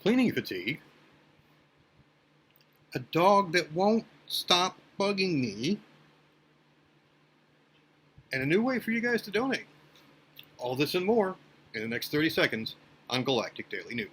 cleaning fatigue, a dog that won't stop bugging me, and a new way for you guys to donate. All this and more in the next 30 seconds on Galactic Daily News.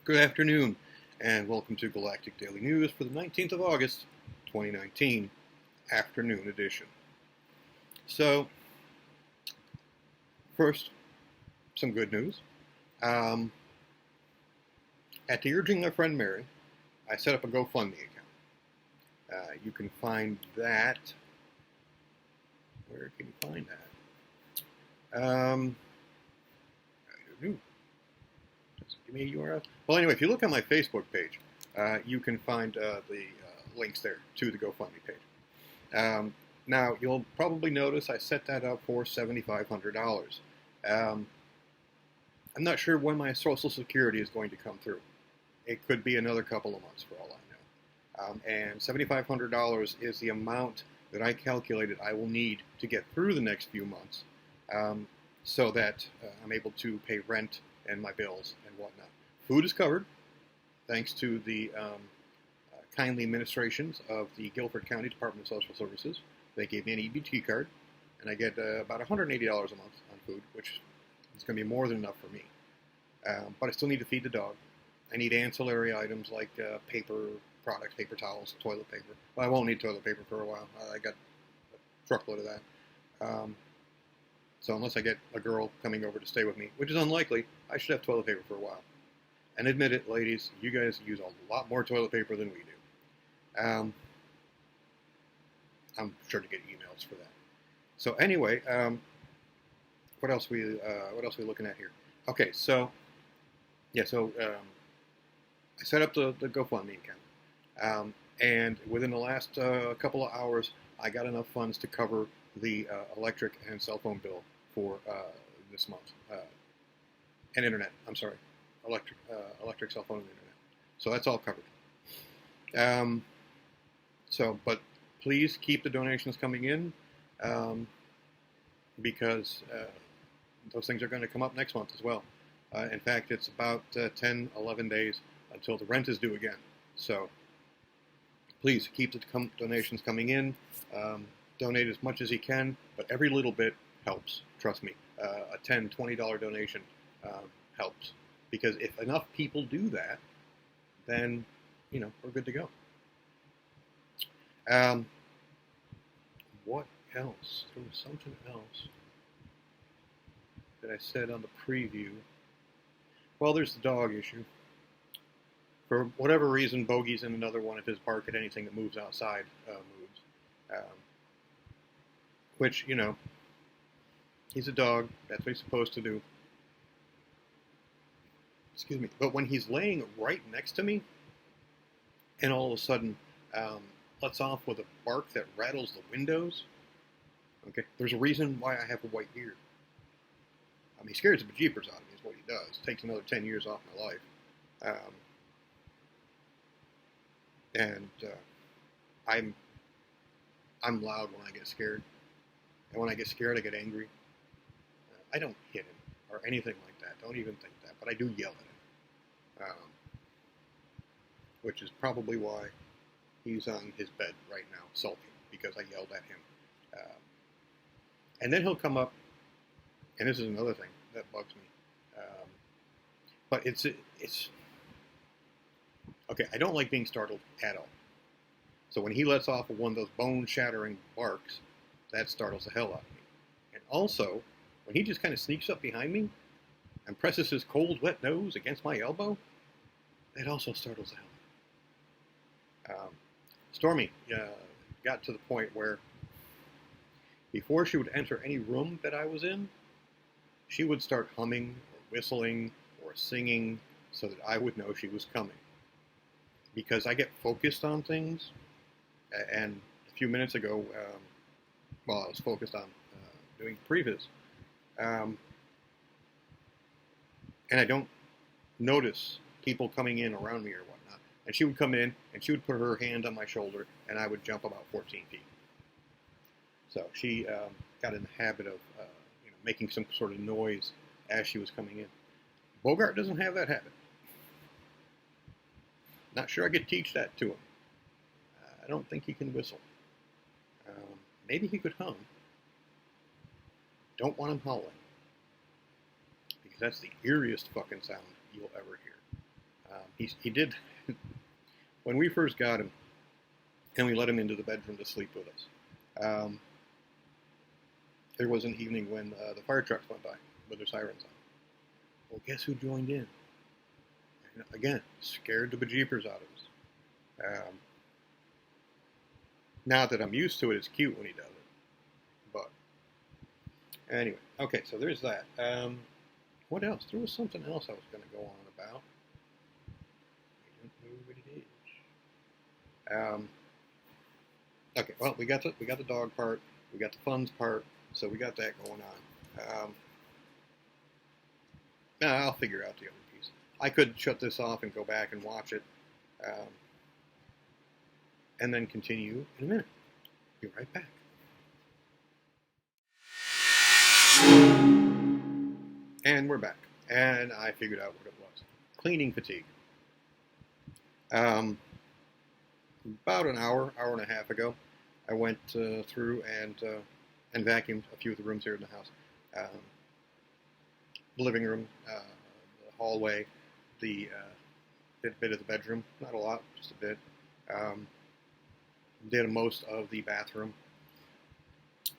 Good afternoon, and welcome to Galactic Daily News for the 19th of August, 2019, afternoon edition. So, first, some good news. At the urging of my friend Mary, I set up a GoFundMe account. You can find that. Where can you find that? I don't know. Give me a URL. Well, anyway, if you look on my Facebook page, you can find the links there to the GoFundMe page. Now, you'll probably notice I set that up for $7,500. I'm not sure when my Social Security is going to come through. It could be another couple of months for all I know. And $7,500 is the amount that I calculated I will need to get through the next few months so that I'm able to pay rent and my bills and whatnot. Food is covered, thanks to the kindly administrations of the Guilford County Department of Social Services. They gave me an EBT card, and I get about $180 a month on food, which is going to be more than enough for me. But I still need to feed the dog. I need ancillary items like paper products, paper towels, toilet paper. Well, I won't need toilet paper for a while. I got a truckload of that. So unless I get a girl coming over to stay with me, which is unlikely, I should have toilet paper for a while. And admit it, ladies, you guys use a lot more toilet paper than we do. I'm sure to get emails for that. So anyway, what else are we looking at here? Okay, so yeah, I set up the GoFundMe account, and within the last couple of hours, I got enough funds to cover the electric and cell phone bill for this month, and internet. I'm sorry, electric, cell phone, and internet. So that's all covered. But please keep the donations coming in because those things are going to come up next month as well. In fact, it's about 10, 11 days until the rent is due again. So please keep the donations coming in. Donate as much as you can, but every little bit helps. Trust me. A $10, $20 donation helps. Because if enough people do that, then, we're good to go. What else? There was something else that I said on the preview. Well, there's the dog issue. For whatever reason, Bogey's in another one of his bark at anything that moves outside moods. Which, he's a dog. That's what he's supposed to do. Excuse me. But when he's laying right next to me, and all of a sudden lets off with a bark that rattles the windows, okay, there's a reason why I have a white beard. I mean, he scares the bejeepers out of me is what he does. Takes another 10 years off my life. I'm loud when I get scared. And when I get scared, I get angry. I don't hit him or anything like that. Don't even think that. But I do yell at him. Which is probably why he's on his bed right now, sulking, because I yelled at him. And then he'll come up, and this is another thing that bugs me. But it's okay, I don't like being startled at all. So when he lets off one of those bone-shattering barks, that startles the hell out of me. And also, when he just kind of sneaks up behind me and presses his cold, wet nose against my elbow, that also startles the hell out of me. Stormy got to the point where before she would enter any room that I was in, she would start humming or whistling or singing so that I would know she was coming. Because I get focused on things, and a few minutes ago, while I was focused on doing previs, and I don't notice people coming in around me or whatnot. And she would come in, and she would put her hand on my shoulder, and I would jump about 14 feet. So she got in the habit of making some sort of noise as she was coming in. Bogart doesn't have that habit. Not sure I could teach that to him. I don't think he can whistle. Maybe he could hum. Don't want him howling. Because that's the eeriest fucking sound you'll ever hear. He did, when we first got him, and we let him into the bedroom to sleep with us, there was an evening when the fire trucks went by with their sirens on. Well, guess who joined in? And again, scared the bejeepers out of us. Now that I'm used to it, it's cute when he does it. But anyway, okay, so there's that. What else? There was something else I was going to go on about. I don't know what it is. Okay, well, we got the dog part, we got the funds part, so we got that going on. I'll figure out the other piece. I could shut this off and go back and watch it, and then continue in a minute. Be right back. And we're back. And I figured out what it was. Cleaning fatigue. About an hour and a half ago, I went through and vacuumed a few of the rooms here in the house. The living room, the hallway, the bit of the bedroom. Not a lot, just a bit. Did most of the bathroom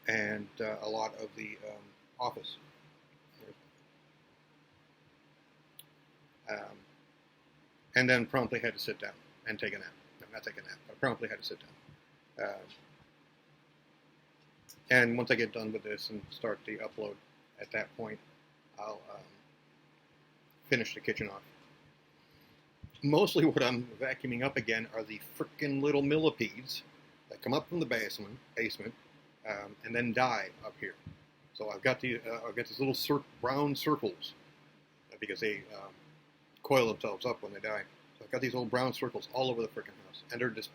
and a lot of the office. And then promptly had to sit down and take a nap. No, not take a nap, but promptly had to sit down. And once I get done with this and start the upload, at that point, I'll finish the kitchen off. Mostly what I'm vacuuming up again are the frickin' little millipedes that come up from the basement, and then die up here. So I've got these little brown circles because they coil themselves up when they die. So I've got these little brown circles all over the frickin' house, and they're just,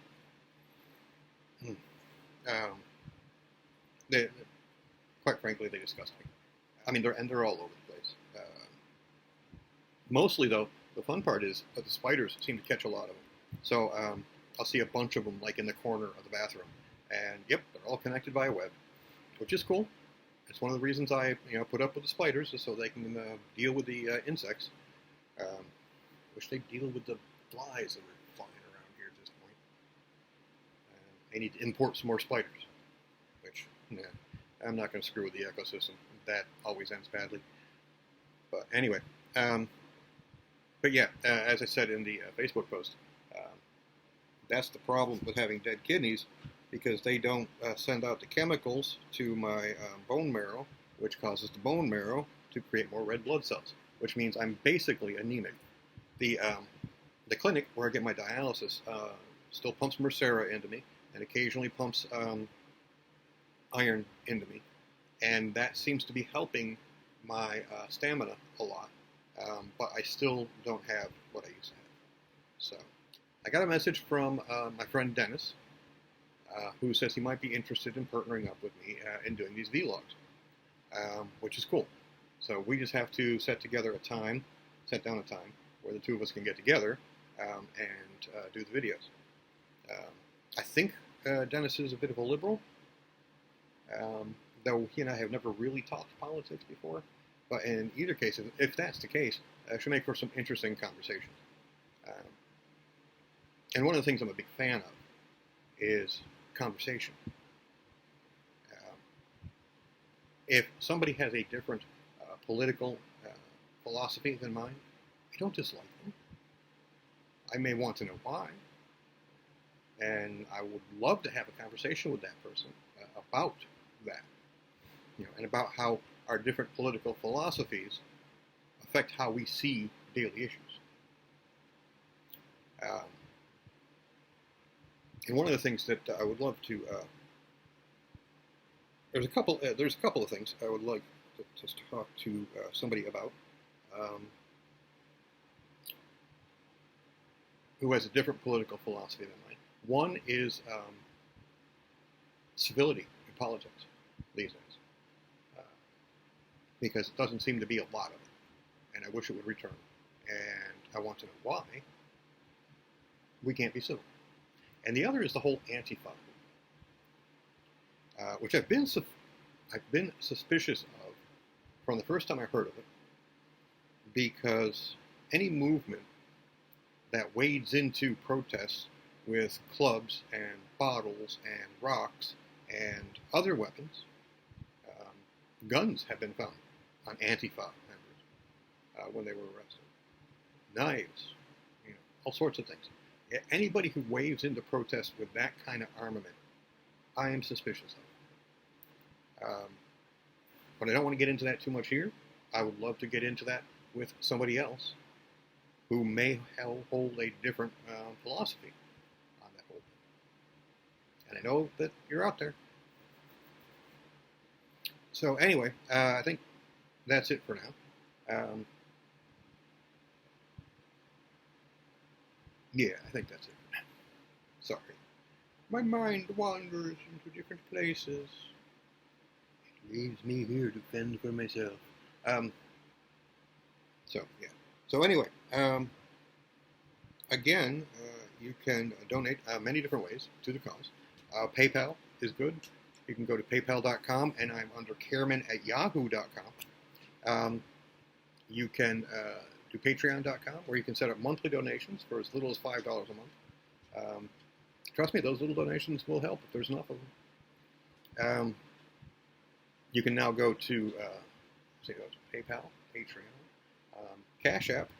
quite frankly, they disgust me. I mean, they're all over the place. Mostly though, the fun part is that the spiders seem to catch a lot of them. So I'll see a bunch of them like in the corner of the bathroom, and yep, they're all connected by a web, which is cool. It's one of the reasons I put up with the spiders, is so they can deal with the insects. Wish they'd deal with the flies that are flying around here at this point. They need to import some more spiders, which, I'm not going to screw with the ecosystem. That always ends badly. But anyway, but yeah, as I said in the Facebook post, that's the problem with having dead kidneys, because they don't send out the chemicals to my bone marrow, which causes the bone marrow to create more red blood cells, which means I'm basically anemic. The clinic where I get my dialysis still pumps Mircera into me, and occasionally pumps iron into me, and that seems to be helping my stamina a lot, but I still don't have what I used to have. So I got a message from my friend Dennis, who says he might be interested in partnering up with me in doing these vlogs, which is cool. So we just have to set down a time where the two of us can get together and do the videos. I think Dennis is a bit of a liberal, though he and I have never really talked politics before. But in either case, if that's the case, it should make for some interesting conversations. And one of the things I'm a big fan of is conversation. If somebody has a different political philosophy than mine, I don't dislike them. I may want to know why. And I would love to have a conversation with that person about that. And about how our different political philosophies affect how we see daily issues. And one of the things that I would love to there's a couple of things I would like to talk to somebody about who has a different political philosophy than mine. One is civility in politics these days, because it doesn't seem to be a lot of it, and I wish it would return. And I want to know why we can't be civil. And the other is the whole Antifa, which I've been suspicious of from the first time I heard of it, because any movement that wades into protests with clubs and bottles and rocks and other weapons, guns have been found on Antifa members when they were arrested, knives, all sorts of things. Anybody who waves into protest with that kind of armament, I am suspicious of. But I don't want to get into that too much here. I would love to get into that with somebody else who may hold a different philosophy on that whole thing. And I know that you're out there. So anyway, I think that's it for now. Yeah, I think that's it. Sorry. My mind wanders into different places. It leaves me here to fend for myself. So, yeah. So anyway, again, you can donate many different ways to the cause. PayPal is good. You can go to paypal.com, and I'm under careman@yahoo.com. You can do patreon.com, where you can set up monthly donations for as little as $5 a month. Trust me, those little donations will help if there's enough of them. You can now go to PayPal, Patreon, Cash App.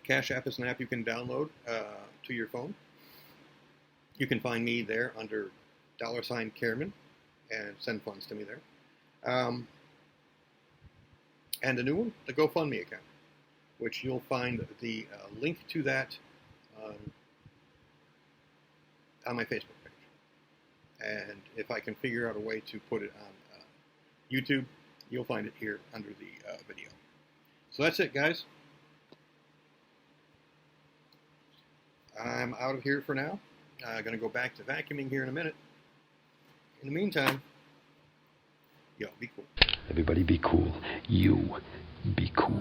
Cash App is an app you can download to your phone. You can find me there under $Careman and send funds to me there. And the new one, the GoFundMe account, which you'll find the link to that on my Facebook page. And if I can figure out a way to put it on YouTube, you'll find it here under the video. So that's it, guys. I'm out of here for now. I'm going to go back to vacuuming here in a minute. In the meantime, yo, be cool. Everybody be cool. You be cool.